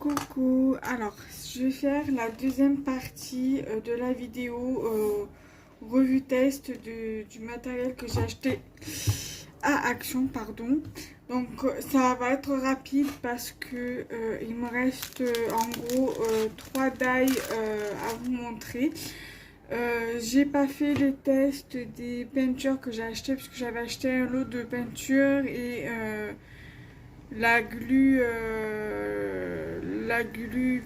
Coucou, alors je vais faire la deuxième partie de la vidéo revue test du matériel que j'ai acheté à Action, pardon. Donc ça va être rapide parce que il me reste en gros 3 die à vous montrer. J'ai pas fait les tests des peintures que j'ai acheté parce que j'avais acheté un lot de peinture et la glu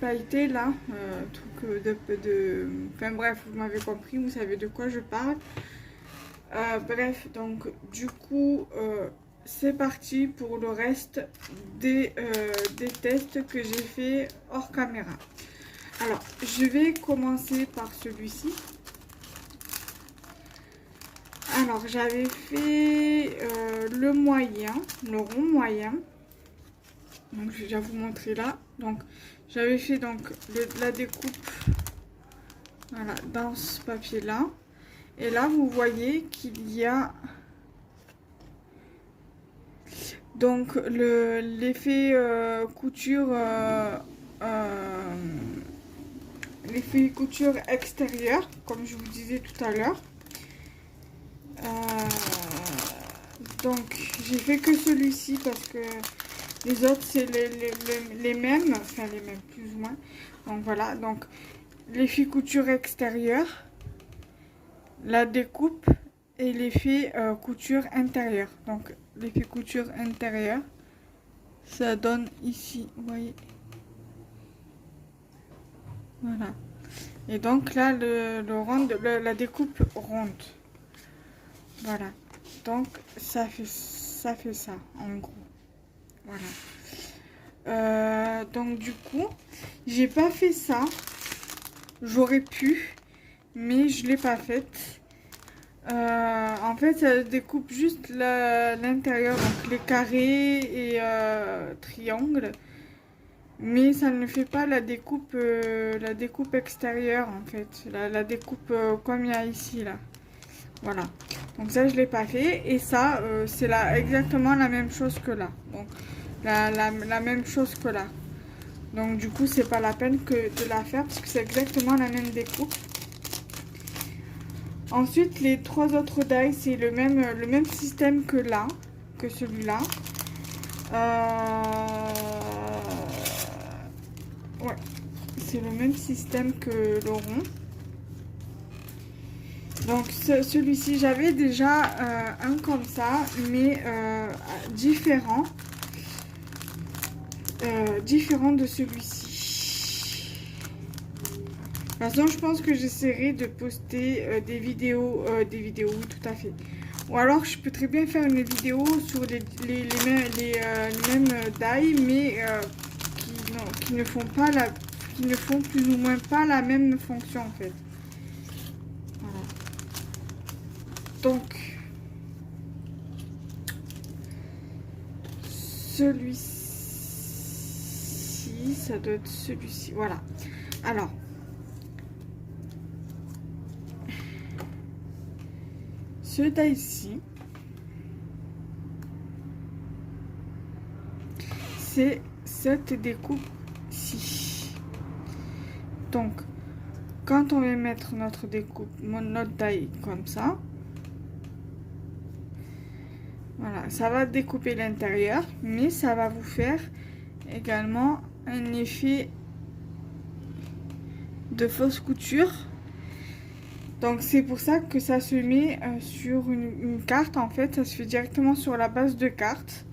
pailletée là, truc enfin bref, vous m'avez compris, vous savez de quoi je parle. Bref, donc du coup c'est parti pour le reste des tests que j'ai fait hors caméra. Alors je vais commencer par celui-ci. Alors j'avais fait le moyen, le rond moyen. Donc je vais déjà vous montrer là. Donc j'avais fait donc la découpe, voilà, dans ce papier là. Et là vous voyez qu'il y a donc l'effet couture, l'effet couture extérieure, comme je vous disais tout à l'heure. Donc j'ai fait que celui-ci parce que les autres c'est les mêmes, enfin les mêmes plus ou moins. Donc voilà, donc l'effet couture extérieure, la découpe et l'effet couture intérieure. Donc l'effet couture intérieure, ça donne ici, vous voyez. Voilà. Et donc là la découpe ronde. Voilà. Donc ça fait ça en gros. Voilà. Donc du coup, j'ai pas fait ça. J'aurais pu, mais je l'ai pas faite. En fait, ça découpe juste l'intérieur, donc les carrés et triangles. Mais ça ne fait pas la découpe extérieure en fait. La découpe comme il y a ici là. Voilà. Donc ça je l'ai pas fait. Et ça c'est exactement la même chose que là. Donc la même chose que là. Donc du coup c'est pas la peine que de la faire parce que c'est exactement la même découpe. Ensuite les trois autres die c'est le même système que là, que celui-là. Ouais, c'est le même système que le rond. Donc celui-ci j'avais déjà un comme ça mais différent de celui-ci. De toute façon je pense que j'essaierai de poster des vidéos, oui tout à fait. Ou alors je peux très bien faire une vidéo sur les mêmes die mais qui ne font plus ou moins pas la même fonction en fait. Voilà. Donc celui-ci, ça doit être celui-ci. Voilà. Alors ce die ici, c'est cette découpe-ci. Donc, quand on va mettre notre découpe, notre die comme ça, voilà, ça va découper l'intérieur, mais ça va vous faire également un effet de fausse couture. Donc c'est pour ça que ça se met sur une carte, en fait, ça se fait directement sur la base de carte.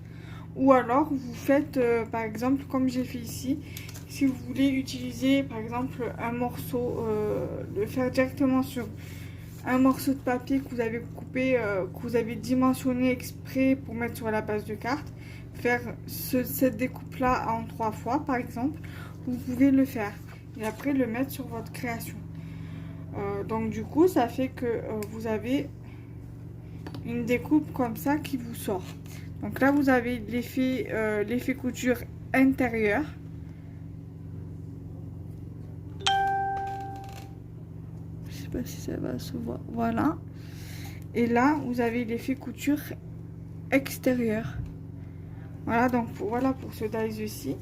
Ou alors vous faites par exemple comme j'ai fait ici, si vous voulez utiliser par exemple un morceau, le faire directement sur un morceau de papier que vous avez coupé, que vous avez dimensionné exprès pour mettre sur la base de carte, faire cette découpe là en 3 fois par exemple, vous pouvez le faire et après le mettre sur votre création. Donc du coup ça fait que vous avez une découpe comme ça qui vous sort. Donc là vous avez l'effet couture intérieur. Je sais pas si ça va se voir. Voilà. Et là vous avez l'effet couture extérieur. Voilà, donc voilà pour ce die ici.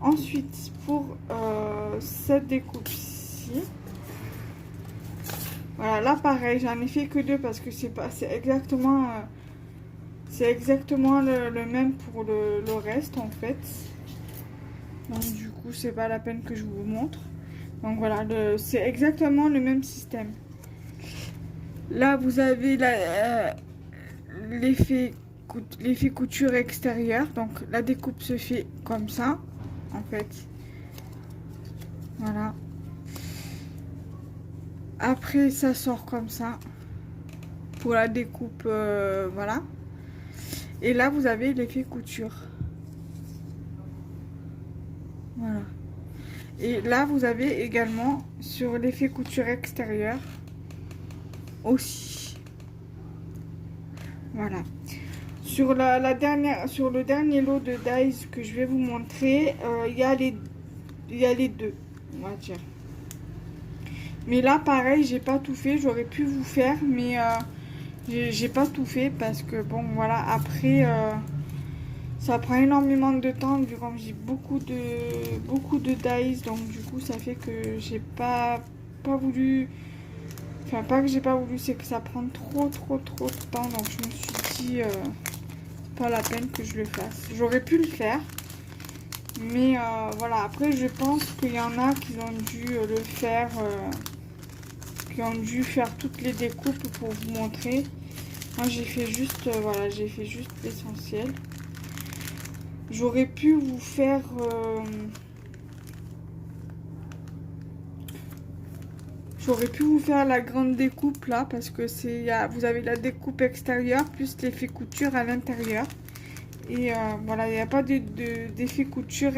Ensuite, pour cette découpe-ci, voilà, là pareil, j'en ai fait que deux parce que c'est exactement le même pour le reste en fait. Donc du coup, c'est pas la peine que je vous montre. Donc voilà, c'est exactement le même système. Là, vous avez l'effet couture extérieure. Donc la découpe se fait comme ça, en fait. Voilà. Après, ça sort comme ça pour la découpe, voilà. Et là, vous avez l'effet couture. Voilà. Et là, vous avez également sur l'effet couture extérieur aussi. Voilà. Sur sur le dernier lot de dies que je vais vous montrer, il y a les deux, on va dire. Mais là, pareil, j'ai pas tout fait. J'aurais pu vous faire, mais j'ai pas tout fait parce que bon, voilà. Après, ça prend énormément de temps vu comme j'ai beaucoup de dies, donc du coup, ça fait que j'ai pas voulu. Enfin, pas que j'ai pas voulu, c'est que ça prend trop de temps. Donc je me suis dit, pas la peine que je le fasse. J'aurais pu le faire. Mais voilà, après je pense qu'il y en a qui ont dû le faire, qui ont dû faire toutes les découpes pour vous montrer. Moi j'ai fait juste, voilà, j'ai fait juste l'essentiel. J'aurais pu vous faire... J'aurais pu vous faire la grande découpe là parce que vous avez la découpe extérieure plus l'effet couture à l'intérieur. Et voilà, il n'y a pas d'effet couture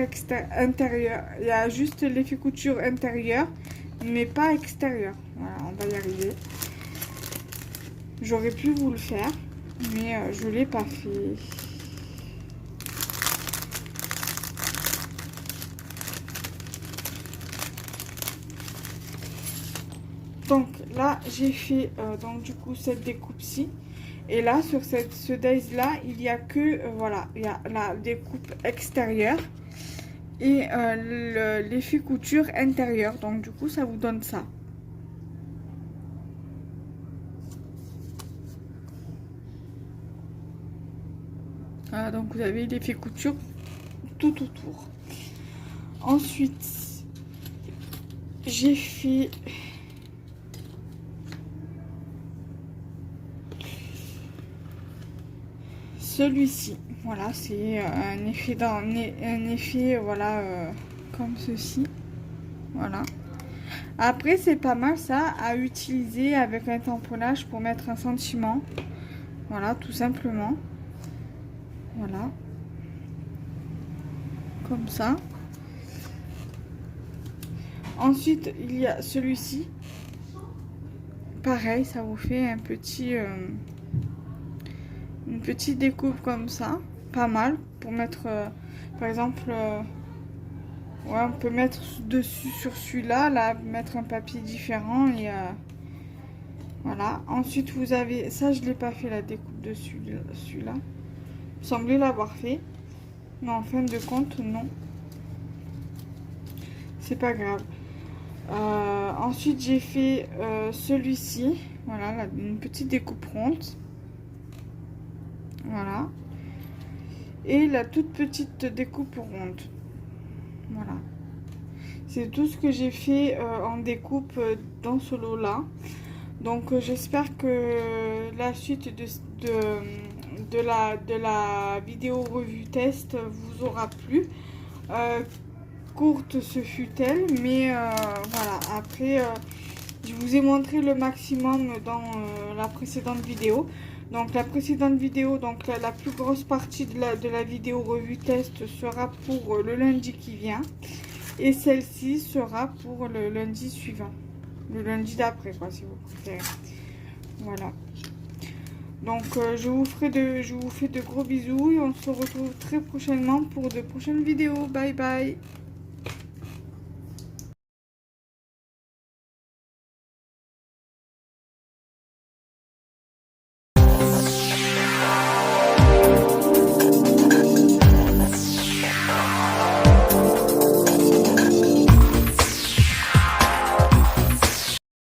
intérieur. Il y a juste l'effet couture intérieur, mais pas extérieur. Voilà, on va y arriver. J'aurais pu vous le faire, mais je ne l'ai pas fait. Donc là, j'ai fait donc du coup cette découpe-ci. Et là, sur ce dies là, il n'y a que, voilà, il y a la découpe extérieure et l'effet couture intérieur. Donc du coup, ça vous donne ça. Voilà, donc vous avez l'effet couture tout autour. Ensuite, j'ai fait... celui-ci, voilà, c'est un effet voilà, comme ceci, voilà. Après, c'est pas mal ça à utiliser avec un tamponnage pour mettre un sentiment, voilà, tout simplement, voilà, comme ça. Ensuite, il y a celui-ci, pareil, ça vous fait un petit... une petite découpe comme ça, pas mal pour mettre par exemple ouais, on peut mettre dessus sur celui-là, là mettre un papier différent et voilà. Ensuite vous avez ça, je l'ai pas fait la découpe de celui-là, vous semblez l'avoir fait, mais en fin de compte non, c'est pas grave. Ensuite j'ai fait celui-ci, voilà, une petite découpe ronde. Voilà. Et la toute petite découpe ronde. Voilà. C'est tout ce que j'ai fait en découpe dans ce lot-là. Donc j'espère que la suite de la vidéo revue test vous aura plu. Courte ce fut-elle, mais voilà. Après, je vous ai montré le maximum dans la précédente vidéo. Donc la précédente vidéo, donc la plus grosse partie de la vidéo revue test sera pour le lundi qui vient. Et celle-ci sera pour le lundi suivant. Le lundi d'après, quoi, si vous préférez. Voilà. Donc je vous fais de gros bisous et on se retrouve très prochainement pour de prochaines vidéos. Bye bye.